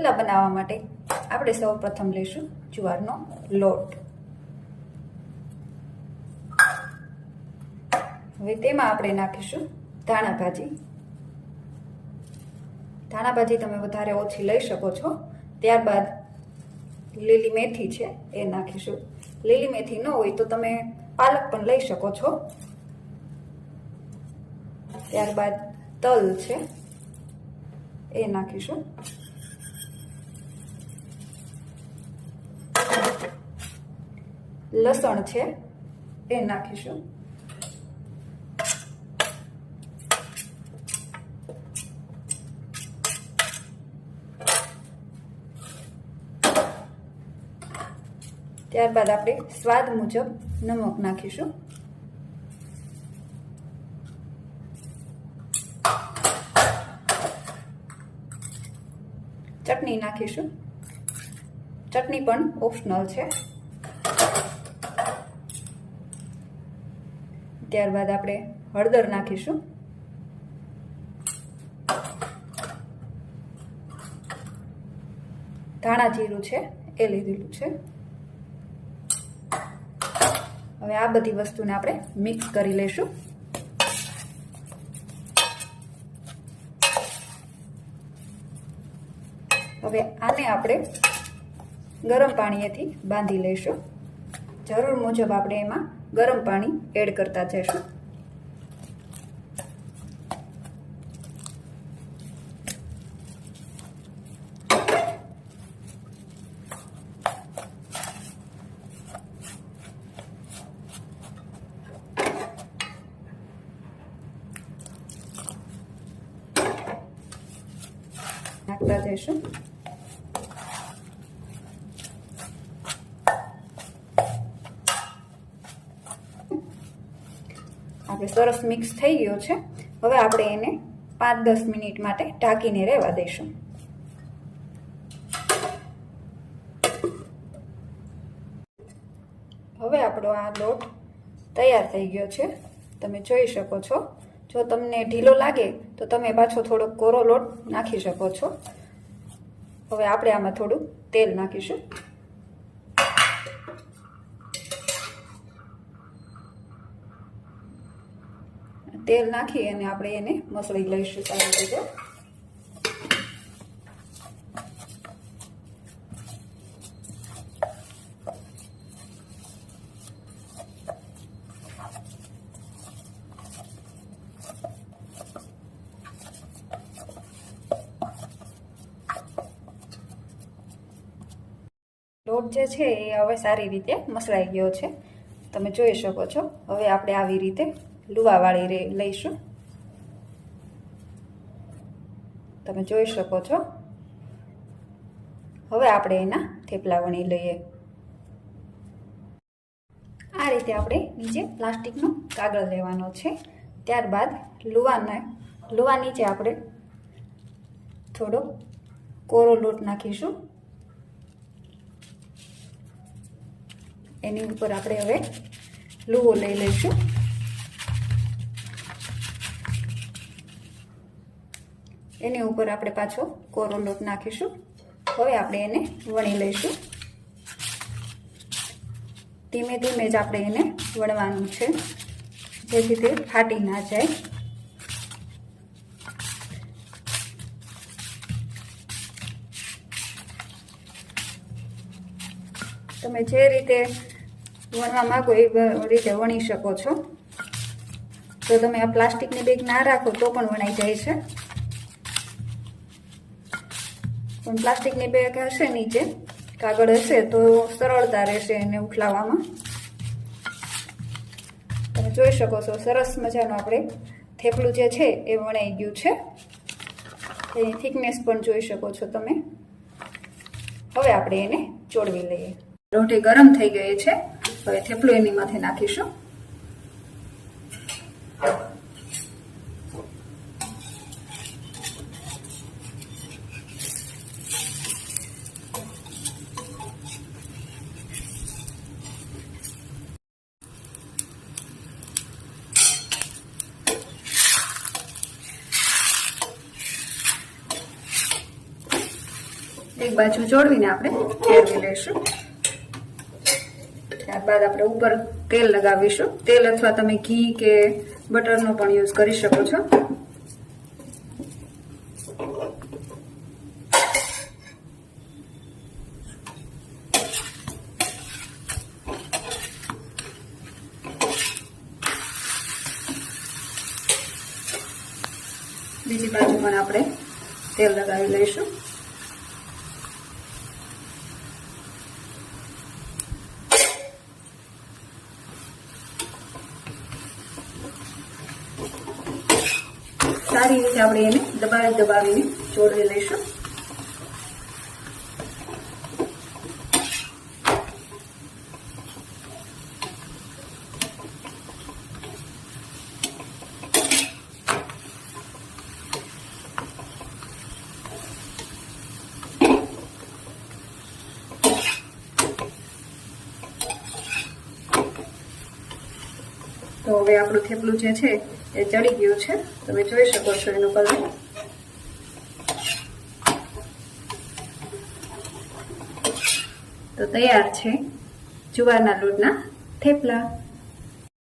થેપલા બનાવવા માટે આપણે સૌપ્રથમ લઈશું જુવારનો લોટ। હવે તેમાં આપણે નાખીશું ધાણા ભાજી। ધાણા ભાજી તમે વધારે ઓછી લઈ શકો છો। ત્યારબાદ લીલી મેથી છે એ નાખીશું। લીલી મેથી ન હોય તો તમે પાલક પણ લઈ શકો છો। ત્યારબાદ તલ છે એ નાખીશું। લસણ છે એ નાખીશું। ત્યારબાદ આપણે સ્વાદ મુજબ નમક નાખીશું। ચટણી નાખીશું। ચટણી પણ ઓપ્શનલ છે। ત્યારબાદ આપણે હળદર નાખીશું। ધાણા જીરું છે એ લીધેલું છે। હવે આ બધી વસ્તુને આપણે મિક્સ કરી લઈશું। હવે આને આપણે ગરમ પાણીએથી બાંધી લઈશું। જરૂર મુજબ આપણે એમાં ગરમ પાણી એડ કરતા જઈશું। નાખતા જઈશું। આપણે સરસ મિક્સ થઈ ગયો છે। હવે આપણે એને 5-10 મિનિટ માટે ઢાંકીને રહેવા દઈશું। હવે આપણો આ લોટ તૈયાર થઈ ગયો છે, તમે જોઈ શકો છો। જો તમને ઢીલો લાગે તો તમે પાછો થોડો કોરો લોટ નાખી શકો છો। હવે આપણે આમાં થોડું તેલ નાખીશું। તેલ નાખી અને આપણે એને મસળી લઈશું સારી રીતે। લોટ જે છે એ હવે સારી રીતે મસળાઈ ગયો છે, તમે જોઈ શકો છો। હવે આપણે આવી રીતે લુવા વાળી લઈશું, તમે જોઈ શકો છો। હવે આપણે એના થેપલા વણી લઈએ। આ રીતે આપણે નીચે પ્લાસ્ટિકનો કાગળ લેવાનો છે। ત્યારબાદ લુવા નીચે આપણે થોડો કોરો લોટ નાખીશું। એની ઉપર આપણે હવે લુવો લઈ લઈશું। એની ઉપર આપણે પાછો કોરો લોટ નાખીશું। હવે આપણે એને વણી લઈશું। ધીમે ધીમે જ આપણે એને વણવાનું છે, જેથી તે ફાટી ના જાય। તમે જે રીતે વણવા માંગો એ રીતે વણી શકો છો। જો તમે આ પ્લાસ્ટિકની બેગ ના રાખો તો પણ વણાઈ જાય છે, પણ પ્લાસ્ટિકની બેગ હશે નીચે કાગળ હશે તો સરળતા રહેશે એને ઉઠલાવવામાં। તમે જોઈ શકો છો સરસ મજાનું આપણે થેપલું જે છે એ વણાઈ ગયું છે। એની થિકનેસ પણ જોઈ શકો છો તમે। હવે આપણે એને ચોળવી લઈએ। રોટી ગરમ થઈ ગઈ છે, હવે થેપલું એની માથે નાખીશું। એક બાજુ ચોળવીને આપણે ફેરવી લઈશું. ત્યારબાદ આપણે ઉપર તેલ લગાવીશું. તેલ અથવા તમે ઘી કે બટરનો પણ યુઝ કરી શકો છો. બીજી બાજુ પણ આપણે તેલ લગાવી લઈશું. સારી રીતે આપણે એને દબાવીને ચોળવી લઈશું. તો હવે આપણું થેપલું જે છે એ ચડી ગયું છે. તમે જોઈ શકો છો એનો કલર. તો તૈયાર છે જુવારના લોટના થેપલા.